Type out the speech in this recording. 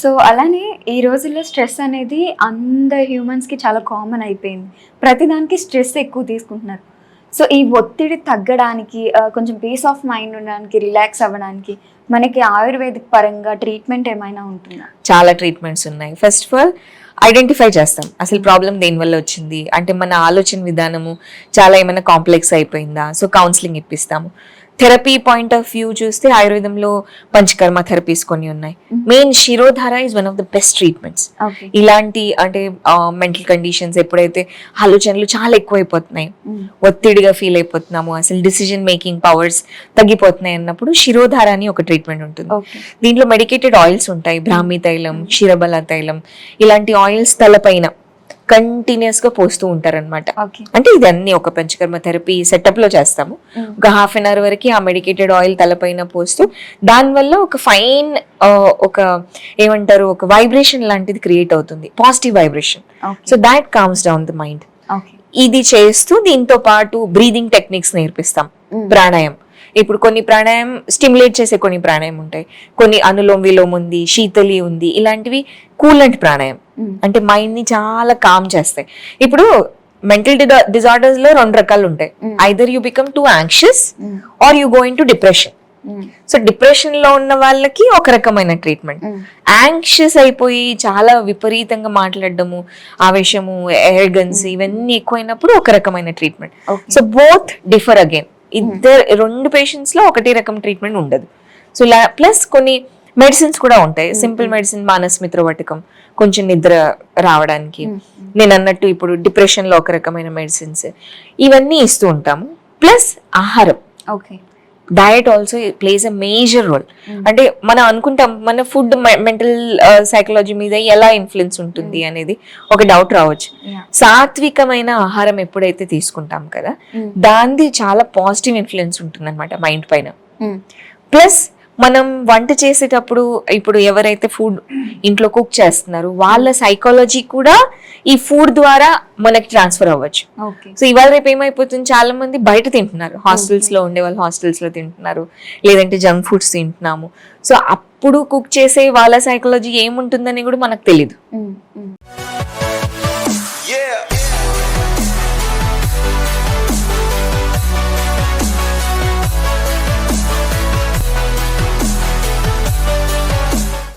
So అలానే ఈ రోజుల్లో స్ట్రెస్ అనేది అందరు హ్యూమన్స్కి చాలా కామన్ అయిపోయింది. ప్రతిదానికి స్ట్రెస్ ఎక్కువ తీసుకుంటున్నారు. సో ఈ ఒత్తిడి తగ్గడానికి కొంచెం పీస్ ఆఫ్ మైండ్ ఉండడానికి, రిలాక్స్ అవ్వడానికి మనకి ఆయుర్వేదిక్ పరంగా ట్రీట్మెంట్ ఏమైనా ఉంటుందా? చాలా ట్రీట్మెంట్స్ ఉన్నాయి. ఫస్ట్ ఆఫ్ ఆల్ ఐడెంటిఫై చేస్తాం అసలు ప్రాబ్లం దేనివల్ల వచ్చింది అంటే, మన ఆలోచన విధానము చాలా ఏమైనా కాంప్లెక్స్ అయిపోయిందా, సో కౌన్సిలింగ్ ఇప్పిస్తాము. థెరపీ పాయింట్ ఆఫ్ వ్యూ చూస్తే ఆయుర్వేదంలో పంచకర్మ థెరపీస్ కొన్ని ఉన్నాయి. Main shirodhara is one of the best treatments. ఇలాంటి అంటే మెంటల్ కండిషన్స్ ఎప్పుడైతే ఆలోచనలు చాలా ఎక్కువైపోతున్నాయి, ఒత్తిడిగా ఫీల్ అయిపోతున్నాము, అసలు డిసిజన్ మేకింగ్ పవర్స్ తగ్గిపోతున్నాయి అన్నప్పుడు శిరోధార అని ఒక ట్రీట్మెంట్ ఉంటుంది. దీంట్లో మెడికేటెడ్ ఆయిల్స్ ఉంటాయి, బ్రాహ్మీ తైలం, క్షీరబల తైలం, ఇలాంటి ఆయిల్స్ తలపైన కంటిన్యూస్ గా పోస్తూ ఉంటారనమాట. అంటే ఇదన్నీ ఒక పంచకర్మ థెరపీ సెటప్ లో చేస్తాము. ఒక హాఫ్ అన్ అవర్ వరకు ఆ మెడికేటెడ్ ఆయిల్ తలపైన పోస్తూ దానివల్ల ఒక ఫైన్ ఒక ఏమంటారు ఒక వైబ్రేషన్ లాంటిది క్రియేట్ అవుతుంది, positive vibration. So that comms down the mind. ఇది చేస్తూ దీంతో పాటు బ్రీదింగ్ టెక్నిక్స్ నేర్పిస్తాం. ప్రాణాయామం, ఇప్పుడు కొన్ని ప్రాణాయామం స్టిమ్యులేట్ చేసే కొన్ని ప్రాణాయామం ఉంటాయి, కొన్ని అనులోమ్ విలోమ్ ఉంది, శీతలి ఉంది, ఇలాంటివి కూలెంట్ ప్రాణాయామం అంటే మైండ్ ని చాలా కామ్ చేస్తాయి. ఇప్పుడు మెంటల్ డిజార్డర్స్ లో 2 రకాలు ఉంటాయి. Either you become too anxious or you go into depression. So depression లో ఉన్న వాళ్ళకి ఒక రకమైన ట్రీట్మెంట్, యాంగ్షియస్ అయిపోయి చాలా విపరీతంగా మాట్లాడడము, ఆవేశము, ఎరగన్స్ ఇవన్నీ ఎక్కువైనప్పుడు ఒక రకమైన treatment. So both differ again. రెండు పేషెంట్స్ లో ఒకటే రకం ట్రీట్మెంట్ ఉండదు. సో ప్లస్ కొన్ని మెడిసిన్స్ కూడా ఉంటాయి. సింపుల్ మెడిసిన్ మానస్మిత్ర వటకం, కొంచెం నిద్ర రావడానికి. నేను అన్నట్టు ఇప్పుడు డిప్రెషన్ లో ఒక రకమైన మెడిసిన్స్, ఇవన్నీ ఇస్తూ ఉంటాము. ప్లస్ ఆహారం, diet also plays a major role. అంటే మనం అనుకుంటాం మన ఫుడ్ మెంటల్ సైకాలజీ మీద ఎలా ఇన్ఫ్లుయెన్స్ ఉంటుంది అనేది ఒక డౌట్ రావచ్చు. సాత్వికమైన ఆహారం ఎప్పుడైతే తీసుకుంటాం కదా, దానిది చాలా పాజిటివ్ ఇన్ఫ్లుయెన్స్ ఉంటుంది అనమాట మైండ్ పైన. ప్లస్ మనం వంట చేసేటప్పుడు ఇప్పుడు ఎవరైతే ఫుడ్ ఇంట్లో కుక్ చేస్తున్నారు వాళ్ళ సైకాలజీ కూడా ఈ ఫుడ్ ద్వారా మనకి ట్రాన్స్ఫర్ అవ్వచ్చు. సో ఇవాళ రేపు ఏమైపోతుంది, చాలా మంది బయట తింటున్నారు, హాస్టల్స్ లో ఉండే వాళ్ళు హాస్టల్స్ లో తింటున్నారు, లేదంటే జంక్ ఫుడ్స్ తింటున్నాము. సో అప్పుడు కుక్ చేసే వాళ్ళ సైకాలజీ ఏముంటుందని కూడా మనకు తెలీదు.